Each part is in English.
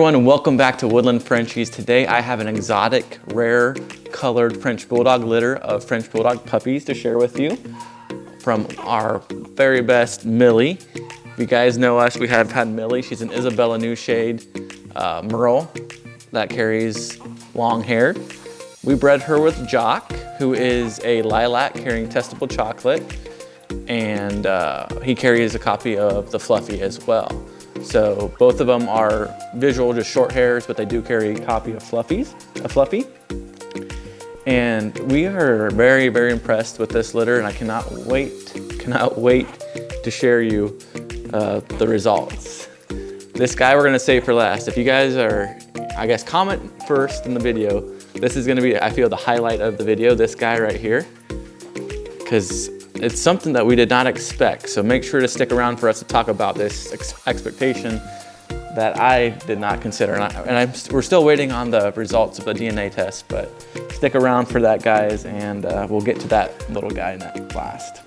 everyone, and welcome back to Woodland Frenchies. Today I have an exotic, rare, colored French Bulldog litter of French Bulldog puppies to share with you from our very best Millie. If you guys know us, we have had Millie. She's an Isabella new shade merle that carries long hair. We bred her with Jock, who is a lilac carrying testable chocolate, and he carries a copy of the Fluffy as well. So both of them are visual, just short hairs, but they do carry a copy of Fluffy. And we are very, very impressed with this litter, and I cannot wait to share you the results. This guy we're gonna save for last. If you guys are, I guess, comment first in the video. This is gonna be, I feel, the highlight of the video, this guy right here, because it's something that we did not expect. So make sure to stick around for us to talk about this expectation that I did not consider. We're still waiting on the results of the DNA test, but stick around for that, guys, and we'll get to that little guy last.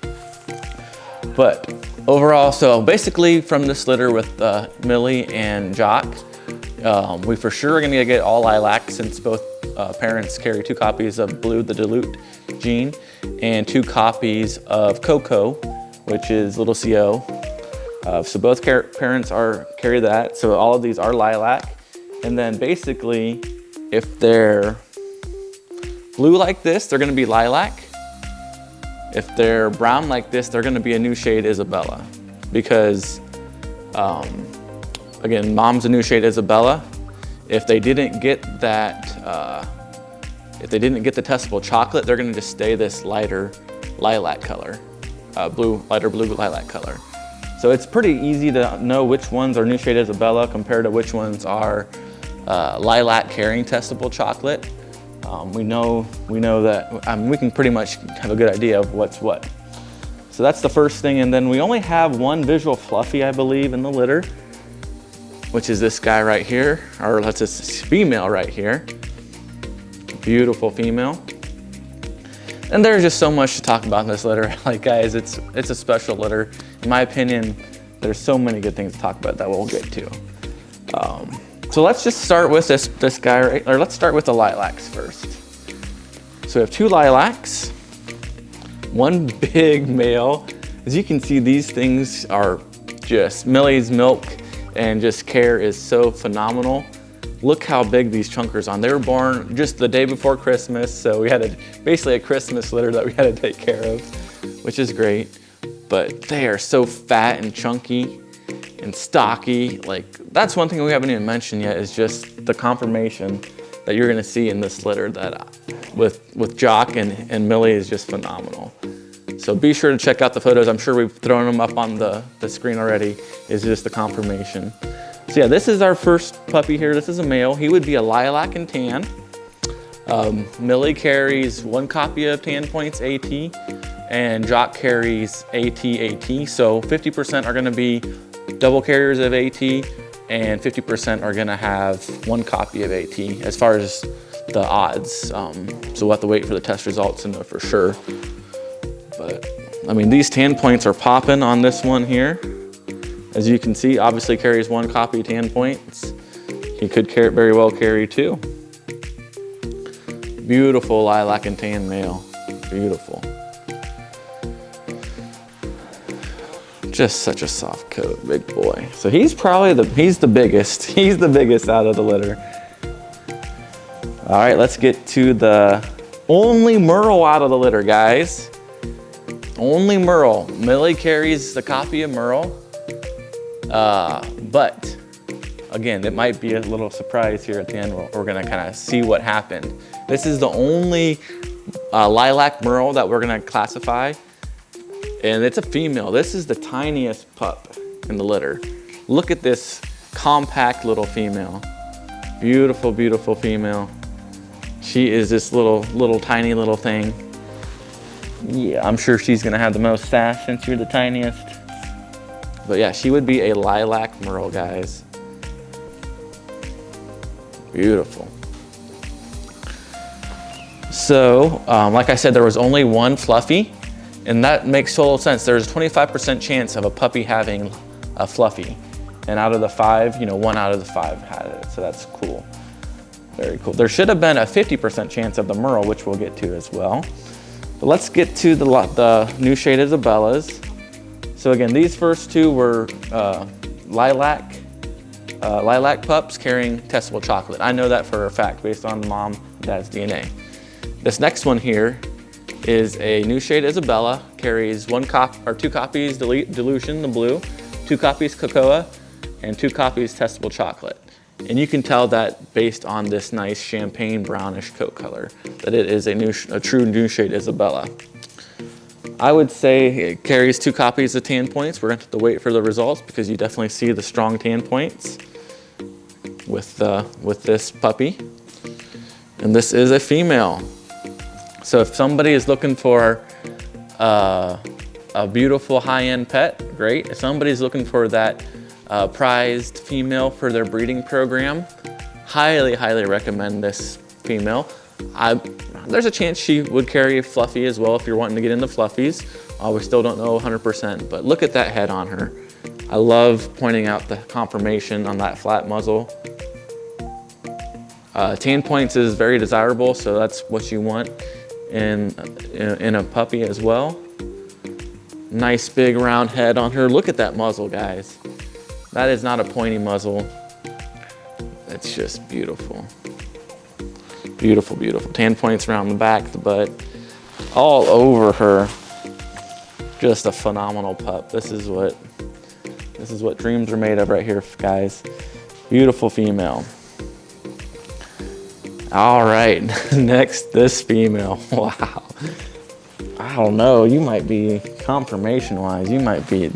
But overall, so basically from this litter with Millie and Jock, we for sure are gonna get all lilac since both parents carry 2 copies of Blue, the dilute gene, and 2 copies of Cocoa, which is little CO. So both parents carry that. So all of these are lilac. And then basically, if they're blue like this, they're gonna be lilac. If they're brown like this, they're gonna be a new shade Isabella. Because, again, mom's a new shade Isabella. If they didn't get that, if they didn't get the testable chocolate, they're gonna just stay this lighter lilac color, lighter blue lilac color. So it's pretty easy to know which ones are new shade Isabella compared to which ones are lilac carrying testable chocolate. We know that, we can pretty much have a good idea of what's what. So that's the first thing, and then we only have one visual Fluffy, I believe, in the litter, which is this guy right here, or that's this female right here. Beautiful female. And there's just so much to talk about in this litter. Like, guys, it's a special litter. In my opinion, there's so many good things to talk about that we'll get to. So let's just start with this guy, right? Or let's start with the lilacs first. So we have 2 lilacs, 1 big male. As you can see, these things are just, Millie's milk and just care is so phenomenal. Look how big these chunkers are. They were born just the day before Christmas, so we had basically a Christmas litter that we had to take care of, which is great. But they are so fat and chunky and stocky. Like, that's one thing we haven't even mentioned yet, is just the conformation that you're gonna see in this litter that with Jock and Millie is just phenomenal. So be sure to check out the photos. I'm sure we've thrown them up on the screen already. It's just the conformation. So yeah, this is our first puppy here. This is a male. He would be a lilac and tan. Millie carries 1 copy of Tan Points AT, and Jock carries AT. So 50% are gonna be double carriers of AT, and 50% are gonna have 1 copy of AT as far as the odds. So we'll have to wait for the test results to know for sure. But I mean, these Tan Points are popping on this one here. As you can see, obviously carries 1 copy of Tan Points. He could very well carry 2. Beautiful lilac and tan male, beautiful. Just such a soft coat, big boy. So he's probably he's the biggest. He's the biggest out of the litter. All right, let's get to the only merle out of the litter, guys. Only merle. Millie carries the copy of merle. But again, it might be a little surprise here at the end. We're gonna kind of see what happened. This is the only lilac merle that we're gonna classify, and it's a female. This is the tiniest pup in the litter. Look at this compact little female. Beautiful, beautiful female. She is this little tiny little thing. Yeah, I'm sure she's gonna have the most sass since you're the tiniest. But yeah, she would be a lilac merle, guys. Beautiful. So, like I said, there was only 1 Fluffy, and that makes total sense. There's a 25% chance of a puppy having a Fluffy. And out of the 5, you know, 1 out of the 5 had it. So that's cool. Very cool. There should have been a 50% chance of the merle, which we'll get to as well. But let's get to the new shade Isabellas. So again, these first 2 were lilac pups carrying testable chocolate. I know that for a fact based on mom and dad's DNA. This next one here is a new shade Isabella, carries 2 copies dilution, the blue, 2 copies cocoa, and 2 copies testable chocolate. And you can tell that based on this nice champagne brownish coat color, that it is a true new shade Isabella. I would say it carries 2 copies of tan points. We're gonna have to wait for the results because you definitely see the strong tan points with this puppy. And this is a female. So if somebody is looking for a beautiful high-end pet, great. If somebody's looking for that prized female for their breeding program, highly, highly recommend this female. There's a chance she would carry a fluffy as well if you're wanting to get into fluffies. We still don't know 100%, but look at that head on her. I love pointing out the conformation on that flat muzzle. Tan points is very desirable, so that's what you want in a puppy as well. Nice big round head on her. Look at that muzzle, guys. That is not a pointy muzzle. It's just beautiful. Beautiful, beautiful. Tan points around the back, the butt, all over her. Just a phenomenal pup. This is what dreams are made of right here, guys. Beautiful female. All right, next, this female. Wow. I don't know, you might be, conformation-wise, you might be,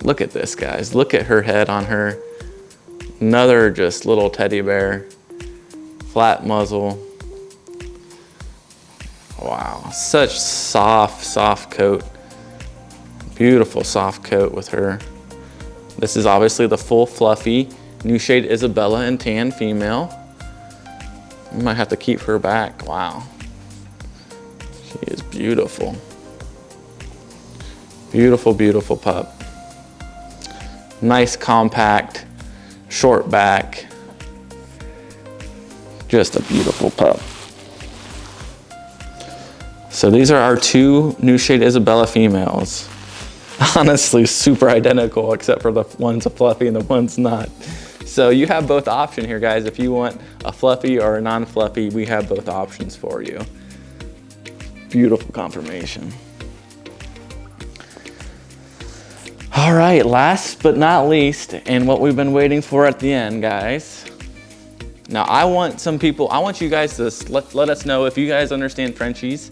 look at this, guys. Look at her head on her. Another just little teddy bear. Flat muzzle. Wow, such soft coat. Beautiful soft coat with her. This is obviously the full fluffy new shade Isabella in tan female. We might have to keep her back. Wow. She is beautiful. Beautiful, beautiful pup. Nice, compact, short back. Just a beautiful pup. So these are our 2 new shade Isabella females. Honestly, super identical, except for the one's a fluffy and the one's not. So you have both options here, guys. If you want a fluffy or a non-fluffy, we have both options for you. Beautiful conformation. All right, last but not least, and what we've been waiting for at the end, guys. Now I want you guys to let us know if you guys understand Frenchies.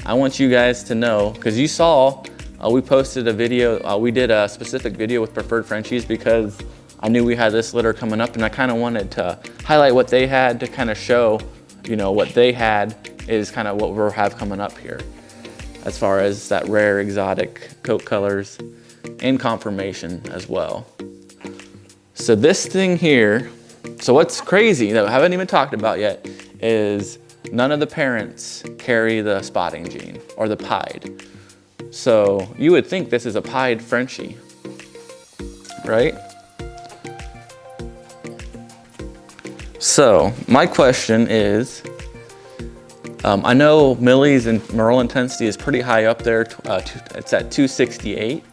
I want you guys to know, because you saw, we posted a video, we did a specific video with preferred Frenchies because I knew we had this litter coming up, and I kind of wanted to highlight what they had to kind of show, you know, what they had is kind of what we'll have coming up here as far as that rare exotic coat colors and conformation as well. So this thing here, so what's crazy that I haven't even talked about yet is none of the parents carry the spotting gene or the pied. So you would think this is a pied Frenchie, right? So my question is, I know Millie's and merle intensity is pretty high up there. It's at 268.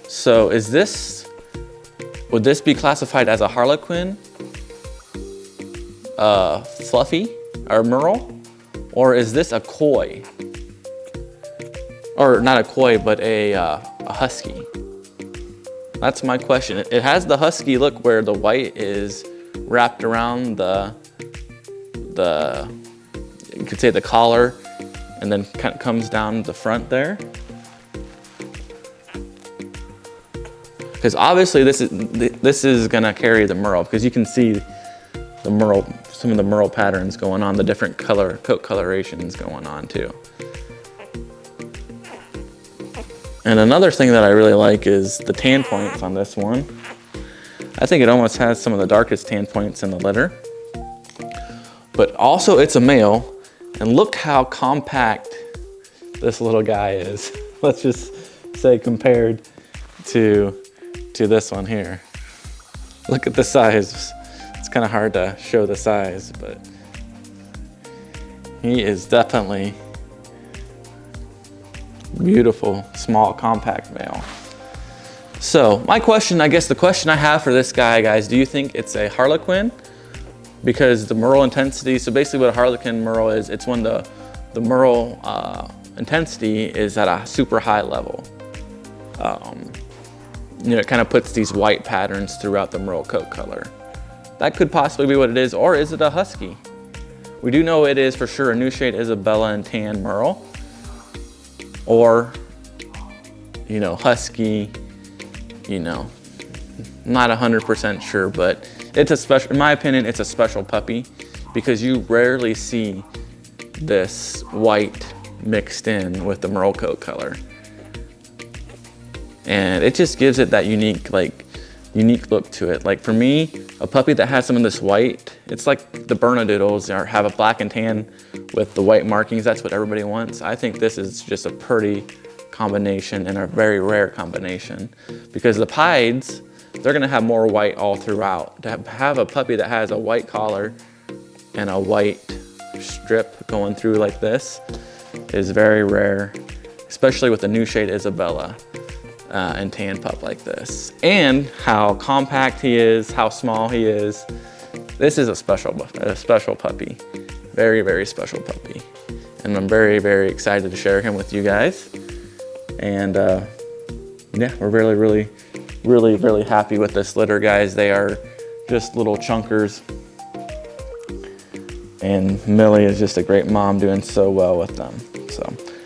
So would this be classified as a Harlequin, fluffy, or merle? Or is this a koi? Or not a koi, but a husky? That's my question. It has the husky look where the white is wrapped around the you could say the collar, and then kind of comes down the front there. Because obviously this is gonna carry the merle, because you can see the merle, some of the merle patterns going on, the different coat colorations going on too. And another thing that I really like is the tan points on this one. I think it almost has some of the darkest tan points in the litter. But also it's a male, and look how compact this little guy is. Let's just say compared to to this one here. Look at the size. It's kind of hard to show the size, but he is definitely beautiful, small, compact male. So my question, I guess the question I have for this guy, guys, do you think it's a Harlequin? Because the merle intensity, so basically what a Harlequin merle is, it's when the merle intensity is at a super high level. You know, it kind of puts these white patterns throughout the merle coat color. That could possibly be what it is, or is it a husky? We do know it is for sure a new shade Isabella and tan merle, or, you know, husky, you know, not 100% sure, but it's a special, in my opinion, it's a special puppy because you rarely see this white mixed in with the merle coat color. And it just gives it that unique look to it. Like for me, a puppy that has some of this white, it's like the Bernedoodles have a black and tan with the white markings. That's what everybody wants. I think this is just a pretty combination and a very rare combination because the Pieds, they're gonna have more white all throughout. To have a puppy that has a white collar and a white strip going through like this is very rare, especially with the new shade Isabella. And tan pup like this, and how compact he is, how small he is. This is a special puppy, very, very special puppy, and I'm very, very excited to share him with you guys. And yeah, we're really happy with this litter, guys. They are just little chunkers, and Millie is just a great mom, doing so well with them. So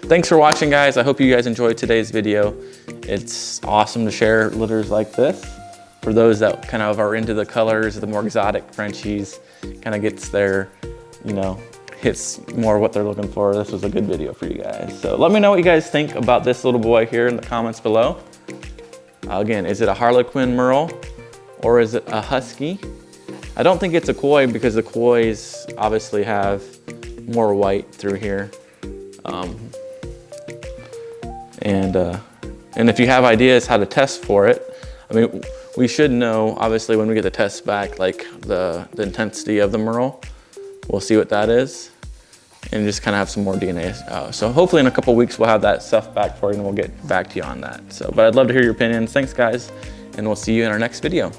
thanks for watching, guys. I hope you guys enjoyed today's video. It's awesome to share litters like this. For those that kind of are into the colors, the more exotic Frenchies, kind of gets their, you know, hits more what they're looking for. This was a good video for you guys. So let me know what you guys think about this little boy here in the comments below. Again, is it a Harlequin merle or is it a husky? I don't think it's a Koi because the Kois obviously have more white through here. And if you have ideas how to test for it, I mean, we should know, obviously, when we get the test back, like the intensity of the merle. We'll see what that is and just kind of have some more DNA. So hopefully in a couple weeks, we'll have that stuff back for you and we'll get back to you on that. So, but I'd love to hear your opinions. Thanks, guys, and we'll see you in our next video.